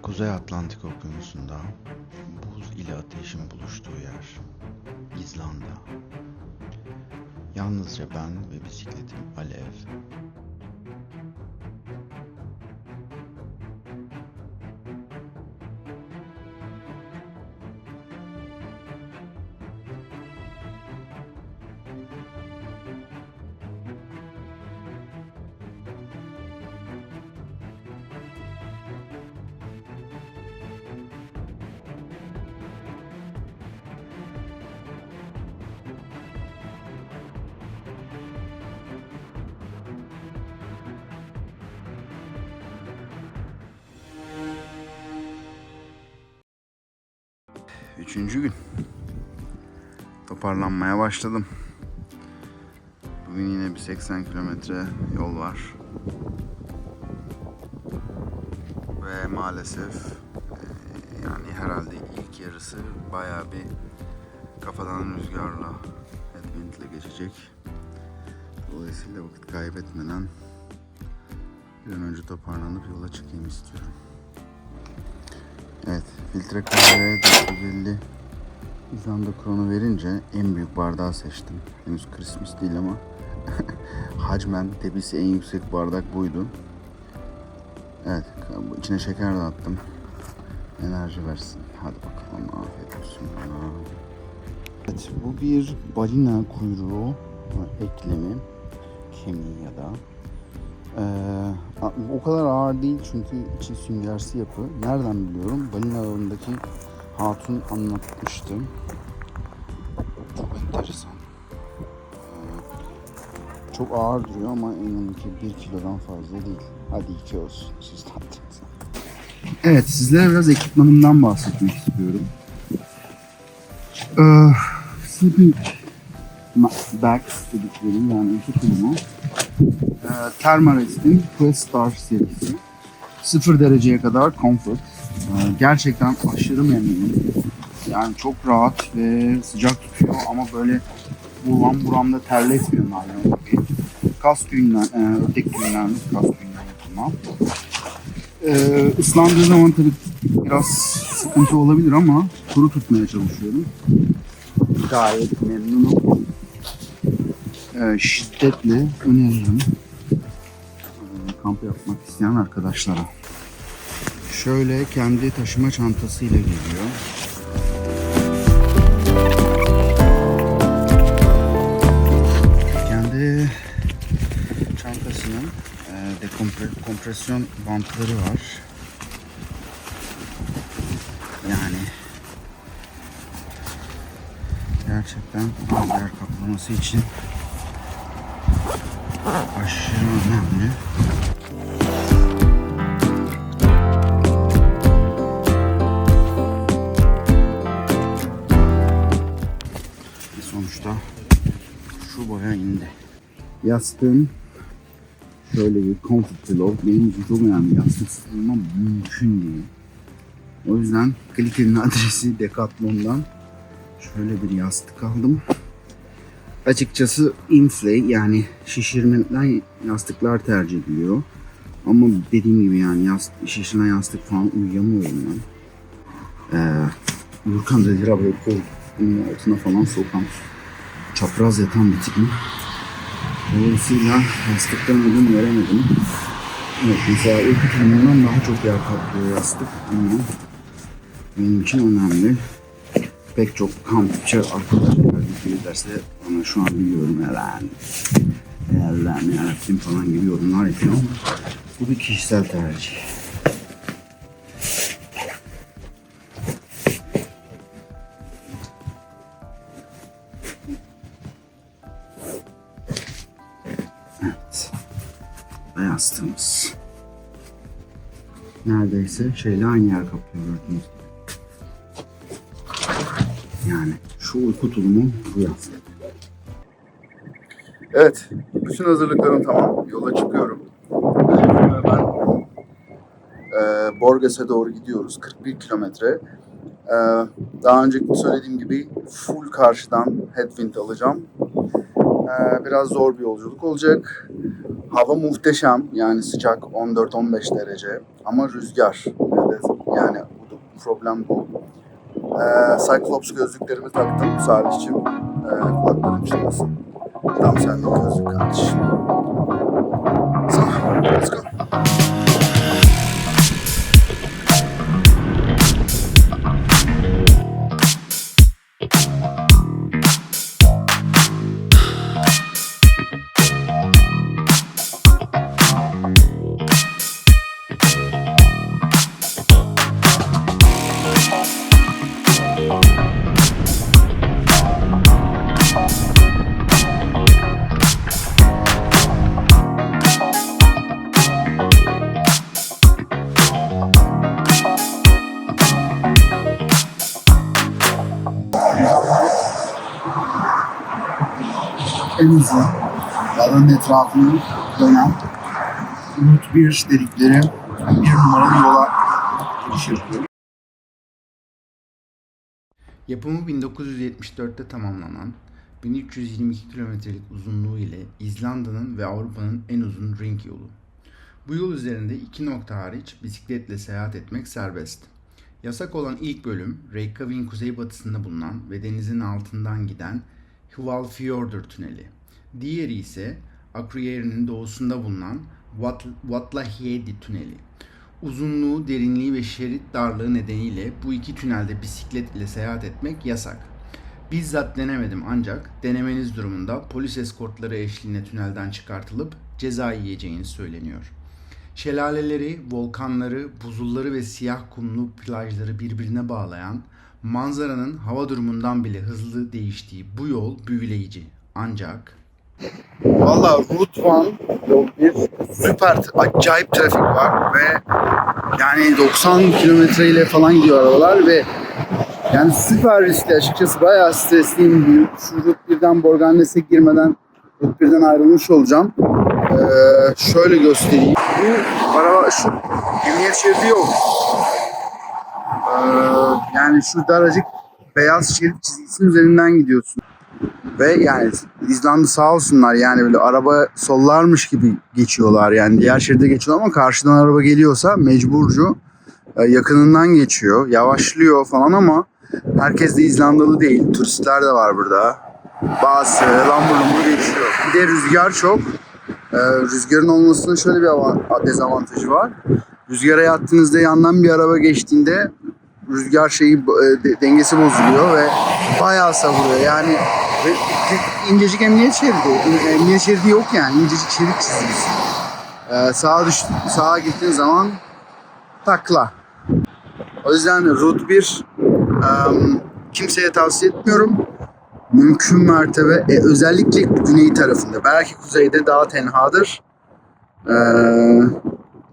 Kuzey Atlantik Okyanusu'nda buz ile ateşin buluştuğu yer, İzlanda. Yalnızca ben ve bisikletim Alev. Üçüncü gün. Toparlanmaya başladım. Bugün yine bir 80 kilometre yol var. Ve maalesef yani herhalde ilk yarısı bayağı bir kafadan rüzgarla, headwind'le geçecek. Dolayısıyla vakit kaybetmeden bir an önce toparlanıp yola çıkayım istiyorum. Evet, filtre kahveye 450 İzlanda kronu verince en büyük bardağı seçtim. Henüz Christmas değil ama hacmen debisi en yüksek bardak buydu. Evet, içine şeker de attım. Enerji versin. Hadi bakalım, afiyet olsun bana. Evet, bu bir balina kuyruğu eklemi, kemiği ya da. O kadar ağır değil çünkü içi süngersi yapı. Nereden biliyorum? Balina ağındaki hatun anlatmıştı. Çok enteresan. Çok ağır duruyor ama eminim ki 1 kilodan fazla değil. Hadi 2 olsun. Siz tattınız. Evet, sizlere biraz ekipmanımdan bahsetmek istiyorum. Sleeping bags dediklerim, yani uyku tulumu. Thermarest'in Quest Star serisi. 0 dereceye kadar comfort. Gerçekten aşırı memnunum. Yani çok rahat ve sıcak tutuyor ama böyle buramda terletmiyor naylon gibi. Kask tüyünden, ördek tüyünden, kask tüyünden yapılma. Islandığı zaman tabii biraz sıkıntı olabilir ama kuru tutmaya çalışıyorum. Gayet memnunum. Şiddetle öneririm kamp yapmak isteyen arkadaşlara. Şöyle kendi taşıma çantasıyla geliyor. Kendi çantasının kompresyon bantları var. Yani gerçekten yer kaplaması için aşırı önemli. Ve sonuçta şu boya indi. Yastığım şöyle bir comfort pillow. Benim için çok önemli. Yastıksız bulmam mümkün değil. O yüzden Klike'nin adresi Decathlon'dan şöyle bir yastık aldım. Açıkçası inflate, yani şişirmeden yastıklar tercih ediliyor. Ama dediğim gibi yani şişiren yastık falan uyuyamıyorum ben. Uyurken de lira böyle koltuğun altına falan sokan, çapraz yatan bir tipim. Dolayısıyla yastıktan ödün veremedim. Evet, mesela uyku tulumundan daha çok yer kaplıyor yastık ama benim için önemli. Pek çok kampçı arkadaşlar derse ama şu an biliyorum Allah'ım yarabbim falan gibi yorumlar yapıyor ama bu bir kişisel tercih. Evet. Yastığımız neredeyse şeyle aynı yer kaplıyor gördüğünüz gibi. Yani şu uyku tulumu bu yastık. Evet, bütün hazırlıklarım tamam. Yola çıkıyorum. Ben Borges'e doğru gidiyoruz. 41 kilometre. Daha önce söylediğim gibi full karşıdan headwind alacağım. Biraz zor bir yolculuk olacak. Hava muhteşem, yani sıcak 14-15 derece ama rüzgar. Evet, Yani bu problem bu. Cyclops gözlüklerimi taktım Salih'cim. Kulaklarım çınlasın. Tam sende gözlük kardeşim. So, let's go. En hızlı alanın etrafını dönen Route 1 dedikleri bir numaralı yola giriş yapıyor. Yapımı 1974'te tamamlanan 1322 kilometrelik uzunluğu ile İzlanda'nın ve Avrupa'nın en uzun ring yolu. Bu yol üzerinde 2 nokta hariç bisikletle seyahat etmek serbest. Yasak olan ilk bölüm Reykjavik'in kuzeybatısında bulunan ve denizin altından giden Hvalfjordur tüneli. Diğeri ise Akureyri'nin doğusunda bulunan Vallaheedi tüneli. Uzunluğu, derinliği ve şerit darlığı nedeniyle bu iki tünelde bisiklet ile seyahat etmek yasak. Bizzat denemedim ancak denemeniz durumunda polis eskortları eşliğinde tünelden çıkartılıp ceza yiyeceğiniz söyleniyor. Şelaleleri, volkanları, buzulları ve siyah kumlu plajları birbirine bağlayan, manzaranın hava durumundan bile hızlı değiştiği bu yol büyüleyici. Ancak Valla Route 1 yol 1 süper acayip trafik var ve yani 90 kilometre ile falan gidiyor arabalar ve yani süper riskli, açıkçası bayağı stresliyim. Şu Route 1'den Borgarnes'e girmeden Route 1'den ayrılmış olacağım. Şöyle göstereyim. Bu araba şu emniyet şeridi yok. Yani şu daracık beyaz şerit çizgisinin üzerinden gidiyorsun. Ve yani İzlanda sağ olsunlar, yani böyle araba sollarmış gibi geçiyorlar, yani diğer şeride geçiyor ama karşıdan araba geliyorsa mecburcu yakınından geçiyor, yavaşlıyor falan ama herkes de İzlandalı değil, turistler de var burada. Bazı lambur geçiyor. Bir de rüzgar çok. Rüzgarın olmasının şöyle bir dezavantajı var. Rüzgara yattığınızda yandan bir araba geçtiğinde rüzgar dengesi bozuluyor ve bayağı savuruyor. Yani incecik emniyet şeridi. Emniyet şeridi yok yani. İncecik şerit çizgisi. Sağa gittiğin zaman takla. O yüzden Route 1 kimseye tavsiye etmiyorum. Mümkün mertebe özellikle güney tarafında. Belki kuzeyde daha tenhadır.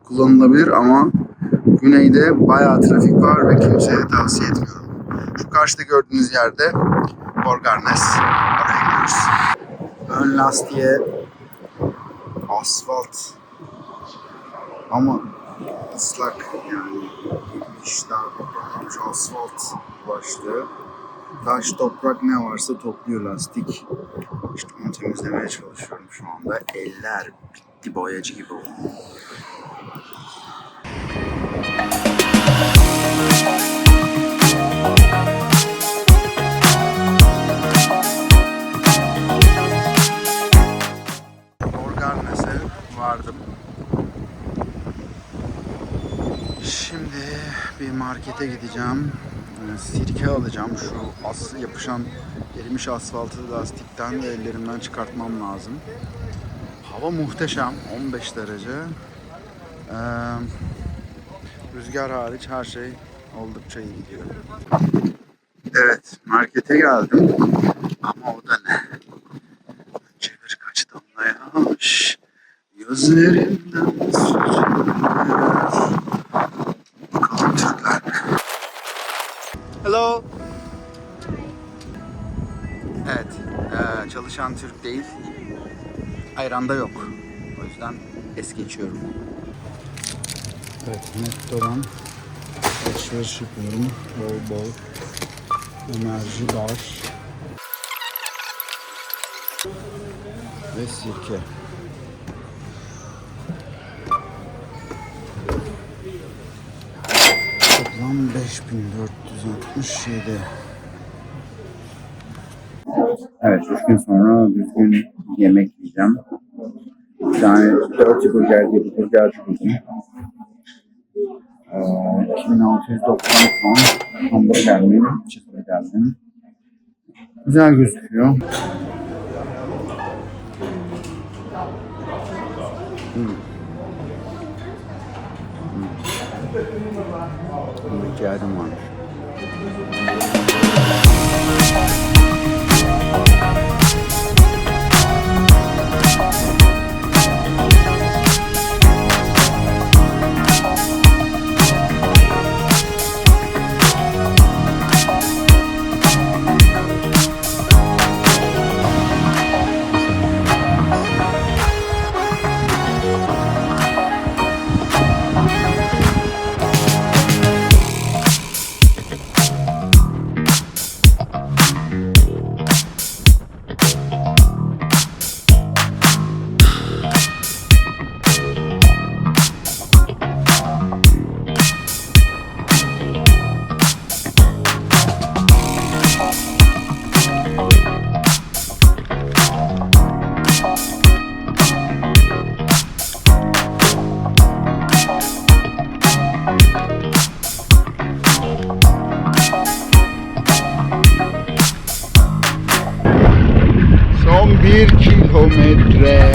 Kullanılabilir ama güneyde bayağı trafik var ve kimseye tavsiye etmiyorum. Şu karşıda gördüğünüz yerde Borgarnes. Oraya gidiyoruz. Ön lastiğe asfalt ama ıslak, yani işler olmuş asfalt başlığı. Taş, toprak ne varsa topluyor lastik. İşte onu temizlemeye çalışıyorum şu anda. Eller bitti, boyacı gibi oldu. Borgarnes'e vardım. Şimdi bir markete gideceğim. Sirke alacağım. Şu yapışan erimiş asfaltı lastikten ve ellerimden çıkartmam lazım. Hava muhteşem. 15 derece. Rüzgar hariç her şey oldukça iyi gidiyor. Evet, markete geldim. Ama o da ne? Çevir kaç damla yağış. Gözlerimden süzülür. Bakalım Türkler. Hello. Evet, çalışan Türk değil. Ayranda yok. O yüzden es geçiyorum. Evet, Netto'dan alışveriş yapıyorum. Bol bol enerji bar ve sirke. Toplam 5467. Evet, 3 gün sonra düzgün yemek yiyeceğim. Bir tane Dirty Burger diye bir burger buldum. 2690 pound hamburger mi? Cheeseburger mi? Güzel gözüküyor. İhtiyacım varmış. Son 1 kilometre.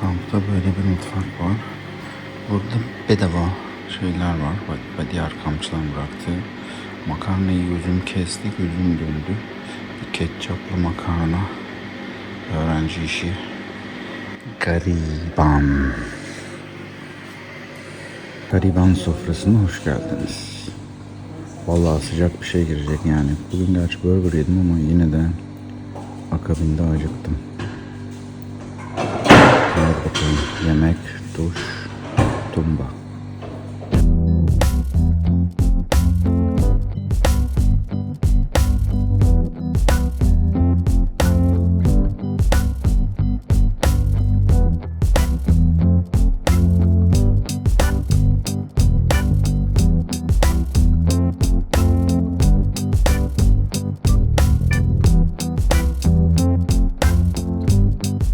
Kampta böyle bir mutfak var. Burada bedava şeyler var. Diğer kampçıların bıraktığı. Makarnayı gözüm kesti, gözüm döndü. Bir ketçaplı makarna. Öğrenci işi. Gariban. Gariban sofrasına hoş geldiniz. Vallahi sıcak bir şey girecek yani. Bugün gerçi burger yedim ama yine de akabinde acıktım. Hadi bakalım. Yemek, duş, tumba.